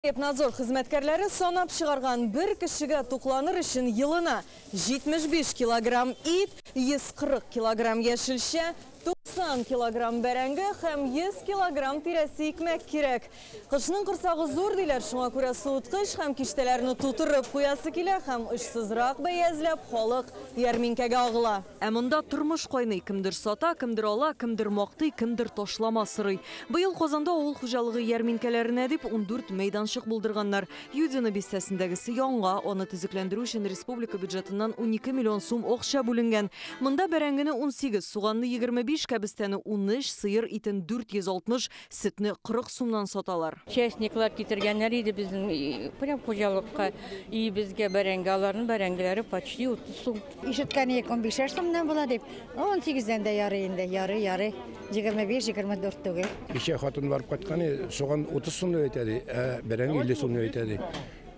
Надзор хезмәткәрләре санап шығарған бір кішіге тукланыр үшін йылына 75 килограмм ит, 140 килограмм яшелчә, 90 килограмм бәрәңге һәм 100 килограмм тирәсе икмәк кирәк. Кышның корсагы зур диләр, шуңа күрә суыткыч һәм киштәләрне тутырып куясы килә һәм очсызрак бәязләп халык ярминкәгә агыла. Ә монда тормыш кайный, кемдер сата, кемдер ала, кемдер мактый, кемдер ташлама сырый. Быел Казанда авыл хуҗалыгы ярминкәләренә дип 14 мәйданчык булдырганнар. Юдина бистәсендәгесе яңа, аны төзекләндерү өчен республика бюджетыннан 12 миллион сум акча бүленгән. Монда бәрәңгене 18, суганны 25, кәбестәне 13, сыер итен 460, сөтне 40 сумнан саталар. Честниклар китергәннәр иде безнең прям хуҗалыкка, и безгә бәрәңге аларның бәрәңгеләре почти 30 сум. Ишеткән 15 сумнан була дип, 18-дән дә ярый инде, ярый. 25-24 түгел. Кичә хатын барып кайткан, суган 30 сумны әйтәде, бәрәңге 50 сумны әйтәде.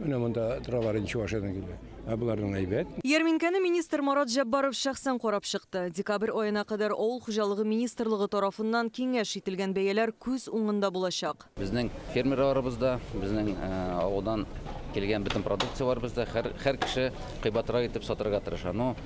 Менә монда торалар Чувашиядан килде. Буларның әйбәт. Ярминкәне министр Марат Җаббаров шәхсән карап чыкты. Декабрь аена кадәр авыл хуҗалыгы министрлыгы тарафыннан киңәш ителгән бәяләр күз уңында булачак. Безнең фермерларыбызда, безнең авылдан келген бөтен продукция бар бездә. Һәр кеше кыйбатрак итеп сатырга тырыша. Но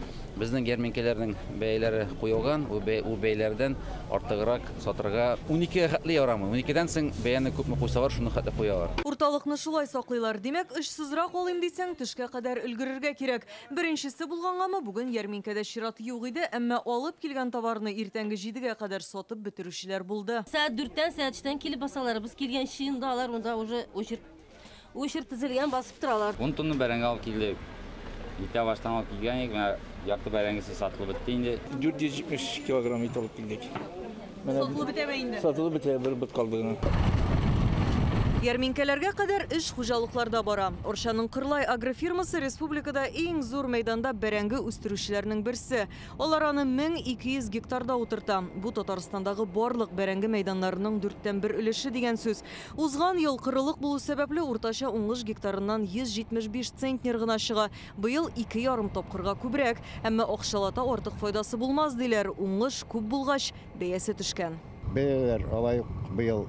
безнең ярминкәләрнең бәяләре куелган, у бәяләрдән артыграк сатырга 12 хәтле ярамый. 12дән соң бәяне күпме куйсалар, шуны хәтле куялар. Урталыкны шулай саклыйлар. Димәк, эшсезрак алыйм дисәң, төшкә кадәр өлгерергә кирәк. Беренчесе булгангамы бүген ярминкәдә чират юк иде, әмма алып килгән товарны иртәнге 7гә кадәр сатып бетерүчеләр булды. Saat 4'ten saat 3'ten kili basalar. Biz kilgen şiin dağlar onda uçur tizilgen basıp duralar. 10 tonna bərəngə alıb kildik. İtə başdan alıb kilgənik və yaxdı bərəngisi satılıb bitdi indi. 470 kilogram it alıb kildik. Satılıb bitəmə indi. Satılıb bitə bir bit kaldığını. Ярминкәләргә кадәр эш хуҗалыкларда бара. Оршаның Кырлай агрофирмасы республикада иң зур мәйданда бәрәңге үстерүчеләрнең берсе. Алар аны 1200 гектарда утырта. Бу Татарстандагы барлык бәрәңге мәйданнарының 4тән 1 өлеше дигән сүз. Узган ел кырылык булу сәбәпле уртача уңыш гектарыннан 175 центнер гына чыга. Быел 2,5 тапкырга күбрәк, әмма акчалата артык файдасы булмас диләр. Уңыш күп булгач, бәясе төшкән. Бәяләр алай быел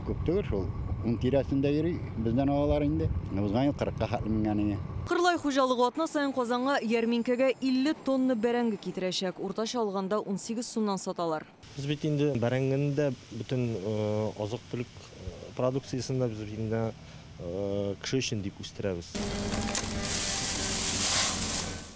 күп түгел шул. Тирәсендә йөри, бездән алалар инде. Узган ел 40-ка хәтленгән. Кырлай хуҗалыгы атна сайын Казанга ярминкәгә 50 тонна бәрәңге китерәчәк. Уртача алганда 18 сумнан саталар. Biz bit indi bərəngində bütün azıq-түлік продукциясында biz indi кеше өчен дип үстерәбез.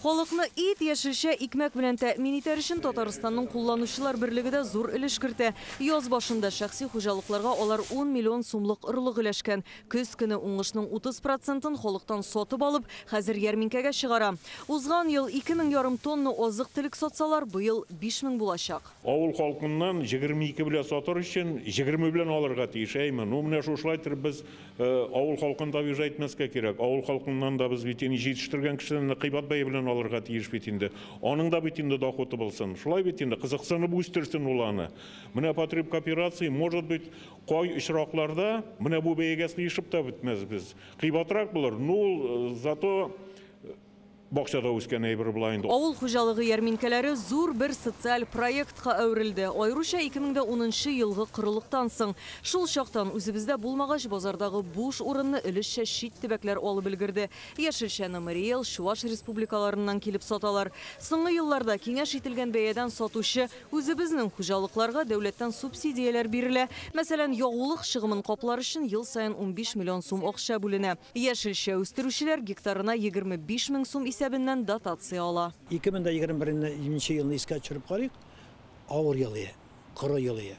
Халыкны ит, яшелчә, икмәк белән тәэмин итәр өчен Татарстанның кулланучылар берлеге зур өлеш кертә. Яз башында шәхси хуҗалыкларга алар 10 миллион сумлык орлык өләшкән. Көз көне уңышның 30%-ын халыктан сатып алып, хәзер ярминкәгә чыгара. Узган ел 2000 тонна азык-түлек сатсалар, быел 5000 булачак. Авыл халкыннан 22 белән сатыр өчен 20 белән алырга тиеш. Әйме, ну менә шулай без авыл халкын табиҗ әйтмәскә кирәк. Авыл халкыннан да без бит җитештергән кешеләрне кыйбат бәя белән алырга тиеш бит инде. Аның да бит инде доходы булсын. Шулай бит инде кызыксынып үстерсен уланы. Менә потреб кооперации, может быть, кай очракларда менә бу бәягә сыешып та бетмәс без. Кыйбатрак булыр. Ну, зато бакчада үскән әйбер була инде. Авыл хуҗалыгы ярминкәләре зур бер социаль проектка әверелде. Айруча 2010 елгы кырылыктан соң. Шул чактан үзебездә булмагач базардагы буш урынны өлешчә чит төбәкләр алып өлгерде. Яшелчәне Мариэл, Чуваш республикаларыннан килеп саталар. Соңгы елларда киңәш ителгән бәядән сатучы үзебезнең хуҗалыкларга дәүләттән субсидияләр бирелә. Мәсәлән, ягулык чыгымын каплар өчен ел саен 15 миллион сум акча бүленә. Яшелчә үстерүчеләр гектарына 25 мең сум исәбеннән дотация ала. 2021 елны искә төшереп карыйк, авыр елы, кыры елы.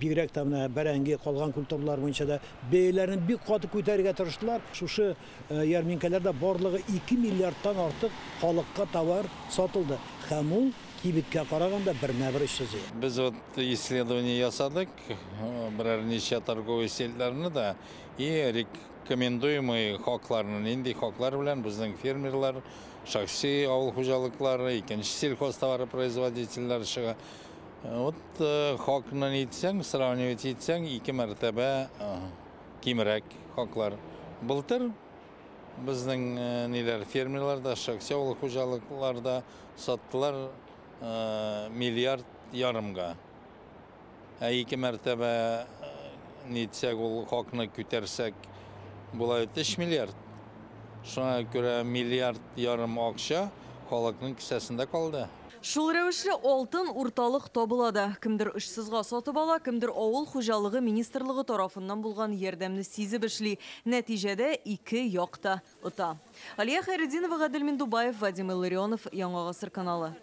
Бигрәк тә менә бәрәңге калган культуралар буенча да бәяләрне бик каты күтәрергә тырыштылар. Шушы ярминкәләрдә барлыгы 2 миллиардтан артык халыкка товар сатылды. Һәм ул кибеткә караганда бермә-бер эшсез. Без вот исследование ясадык, берәр ничә торговый сетьләрне да и рекомендуемый хакларны, нинди хаклар белән безнең фермерлар, шәхси авыл хуҗалыклары, икенче сельхозтовар производительләр чыга. Вот хакны әйтсәң, сравнивать итсәң, 2 мәртәбә кимрәк хаклар. Былтыр безнең ниләр фермерларда, шәхси авыл хуҗалыкларда саттылар миллиард ярымга. 2 мәртәбә нитсәк ул хакны күтәрсәк Бұлай 3 миллиард. Шуңа күрә миллиард ярым акча халыкның кесәсендә калды. Шул рәвешле алтын урталык табылады. Кемдер эшсезгә сатып ала, кемдер авыл хуҗалыгы министрлыгы тарафыннан булган ярдәмне сизеп эшли. Нәтиҗәдә ике якта ота. Алия Хайретдинова, Гадел Миндубаев, Вадим Илларионов, Яңа Гасыр каналы.